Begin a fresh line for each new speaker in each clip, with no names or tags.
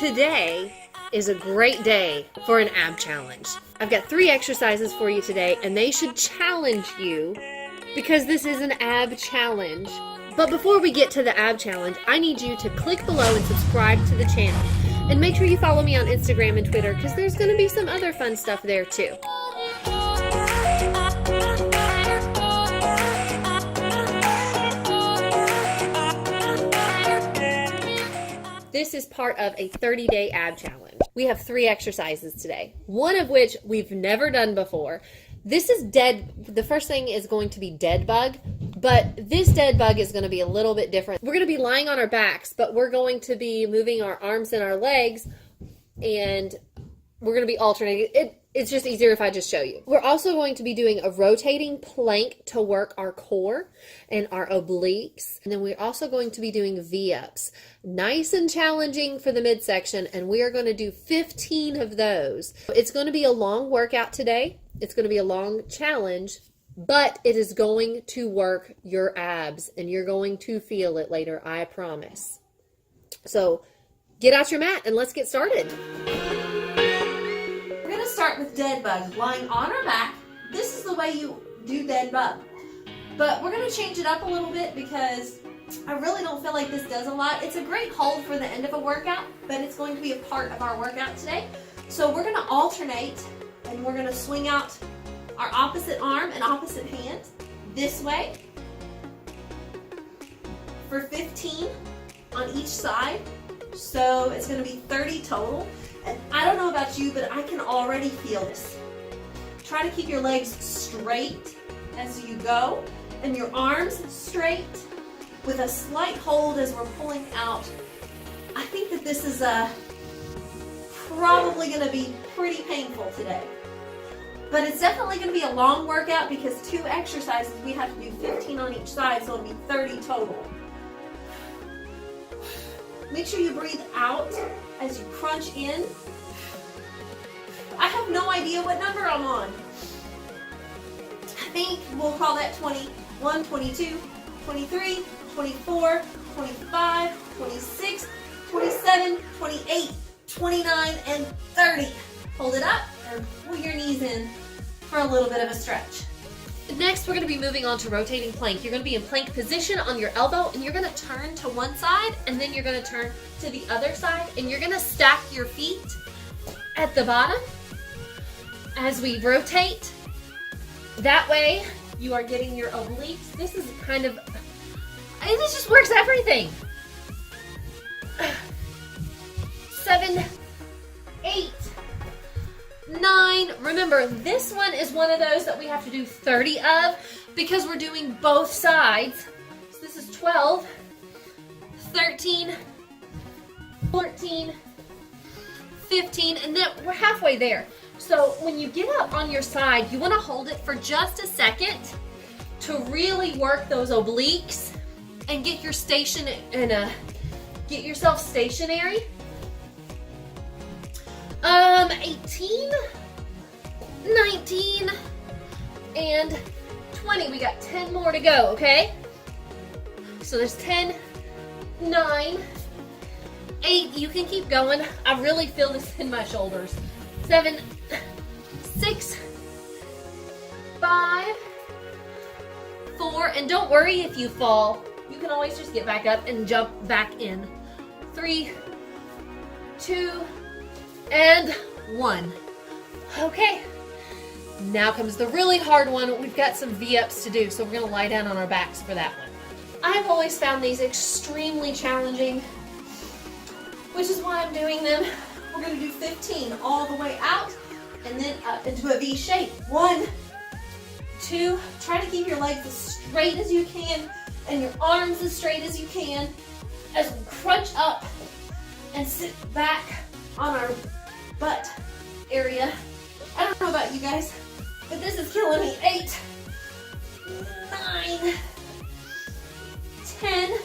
Today is a great day for an ab challenge. I've got 3 exercises for you today, and they should challenge you because this is an ab challenge. But before we get to the ab challenge, I need you to click below and subscribe to the channel. And make sure you follow me on Instagram and Twitter because there's going to be some other fun stuff there too. This is part of a 30-day ab challenge. We have 3 exercises today, one of which we've never done before. This is the first thing is going to be dead bug, but this dead bug is going to be a little bit different. We're going to be lying on our backs, but we're going to be moving our arms and our legs, and we're going to be alternating. It's just easier if I just show you. We're also going to be doing a rotating plank to work our core and our obliques. And then we're also going to be doing V-ups. Nice and challenging for the midsection, and we are going to do 15 of those. It's going to be a long workout today. It's going to be a long challenge, but it is going to work your abs, and you're going to feel it later, I promise. So get out your mat and let's get started.
Start with dead bug, lying on our back. This is the way you do dead bug, but we're going to change it up a little bit because I really don't feel like this does a lot. It's a great hold for the end of a workout, but it's going to be a part of our workout today. So we're going to alternate, and we're going to swing out our opposite arm and opposite hand this way for 15 on each side. So it's going to be 30 total. And I don't know about you, but I can already feel this. Try to keep your legs straight as you go and your arms straight with a slight hold as we're pulling out. I think that this is probably going to be pretty painful today. But it's definitely going to be a long workout because 2 exercises, we have to do 15 on each side, so it'll be 30 total. Make sure you breathe out as you crunch in. I have no idea what number I'm on. I think we'll call that 21, 22, 23, 24, 25, 26, 27, 28, 29, and 30. Hold it up and pull your knees in for a little bit of a stretch.
Next, we're going to be moving on to rotating plank. You're going to be in plank position on your elbow, and you're going to turn to one side, and then you're going to turn to the other side, and you're going to stack your feet at the bottom as we rotate. That way, you are getting your obliques. This is kind of, this just works everything. 7, 8, 9. Remember, this one is one of those that we have to do 30 of because we're doing both sides. So this is 12, 13, 14, 15, and then we're halfway there. So when you get up on your side, you want to hold it for just a second to really work those obliques and get your station and get yourself stationary. 18, 19, and 20. We got 10 more to go, okay? So there's 10, 9, 8. You can keep going. I really feel this in my shoulders. 7, 6, 5, 4, and don't worry if you fall. You can always just get back up and jump back in. 3, 2, and 1. Okay, now comes the really hard one. We've got some V-ups to do, so we're going to lie down on our backs for that one. I've always found these extremely challenging, which is why I'm doing them. We're going to do 15 all the way out and then up into a V shape. 1, 2, try to keep your legs as straight as you can and your arms as straight as you can as we crunch up and sit back on our butt area. I don't know about you guys, but this is killing me. 8, 9, 10,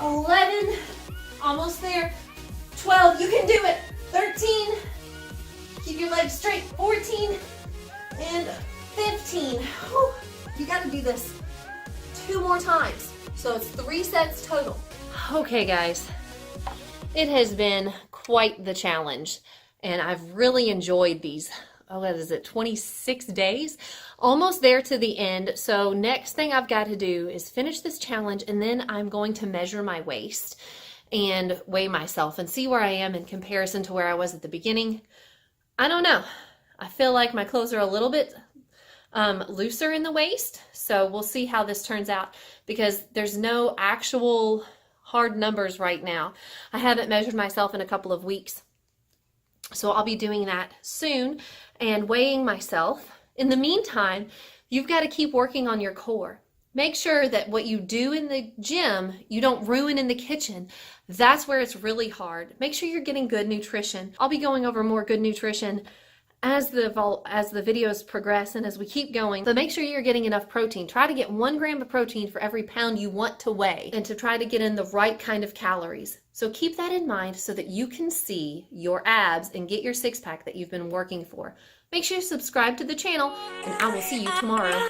11, almost there. 12, you can do it. 13, keep your legs straight. 14, and 15. Whew. You gotta do this 2 more times. So it's 3 sets total. Okay guys, It has been quite the challenge, and I've really enjoyed these. Oh, what is it, 26 days? Almost there to the end. So next thing I've got to do is finish this challenge, and then I'm going to measure my waist and weigh myself and see where I am in comparison to where I was at the beginning. I don't know. I feel like my clothes are a little bit looser in the waist, so we'll see how this turns out because there's no actual hard numbers right now. I haven't measured myself in a couple of weeks, so I'll be doing that soon and weighing myself. In the meantime, you've got to keep working on your core. Make sure that what you do in the gym, you don't ruin in the kitchen. That's where it's really hard. Make sure you're getting good nutrition. I'll be going over more good nutrition as the videos progress and as we keep going. So make sure you're getting enough protein. Try to get 1 gram of protein for every pound you want to weigh and to try to get in the right kind of calories. So keep that in mind so that you can see your abs and get your six-pack that you've been working for. Make sure you subscribe to the channel, and I will see you tomorrow.